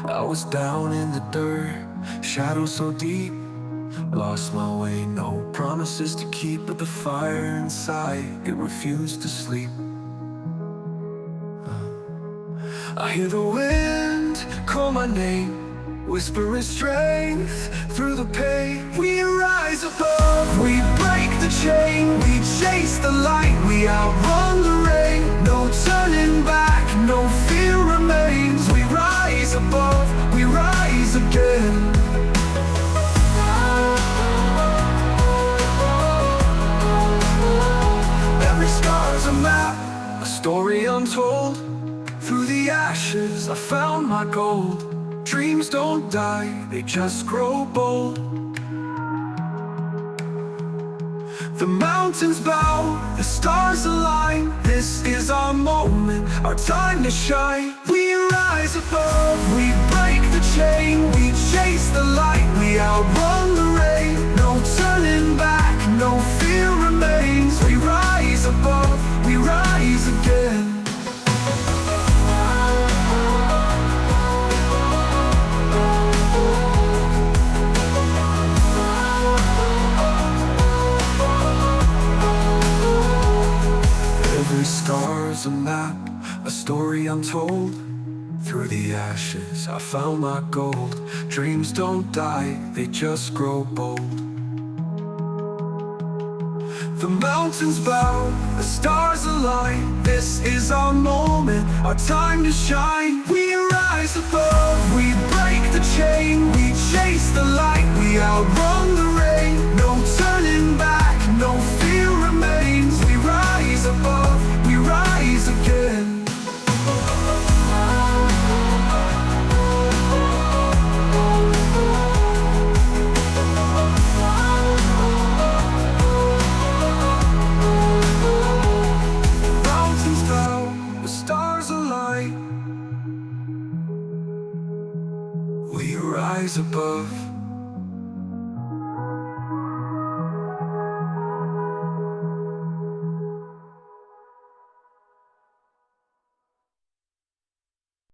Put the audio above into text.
I was down in the dirt, shadows so deep. Lost my way, no promises to keep. But the fire inside, it refused to sleep. I hear the wind call my name, whispering strength through the pain. We rise above, we break the chain. We chase the light, we outrun the rain. No turning back, no fear remains. We rise above, we rise again. Every scar's a map, a story untold. Through the ashes I found my gold. Dreams don't die, they just grow bold. The mountains bow, the stars align. This is our moment, our time to shine. We rise above, we break the chain. We chase the light, we outrun the rain. No turning back, no fear remains. We rise above, we rise again. Every scar's a map, a story untold. Through the ashes I found my gold. Dreams don't die, they just grow bold. The mountains bow, the stars align. This is our moment, our time to shine. We rise above, we break the chain. We chase the light, we outrun the rain. No turning back, no fear remains. We rise above, we rise again. Mountains bow, the stars align. We rise above,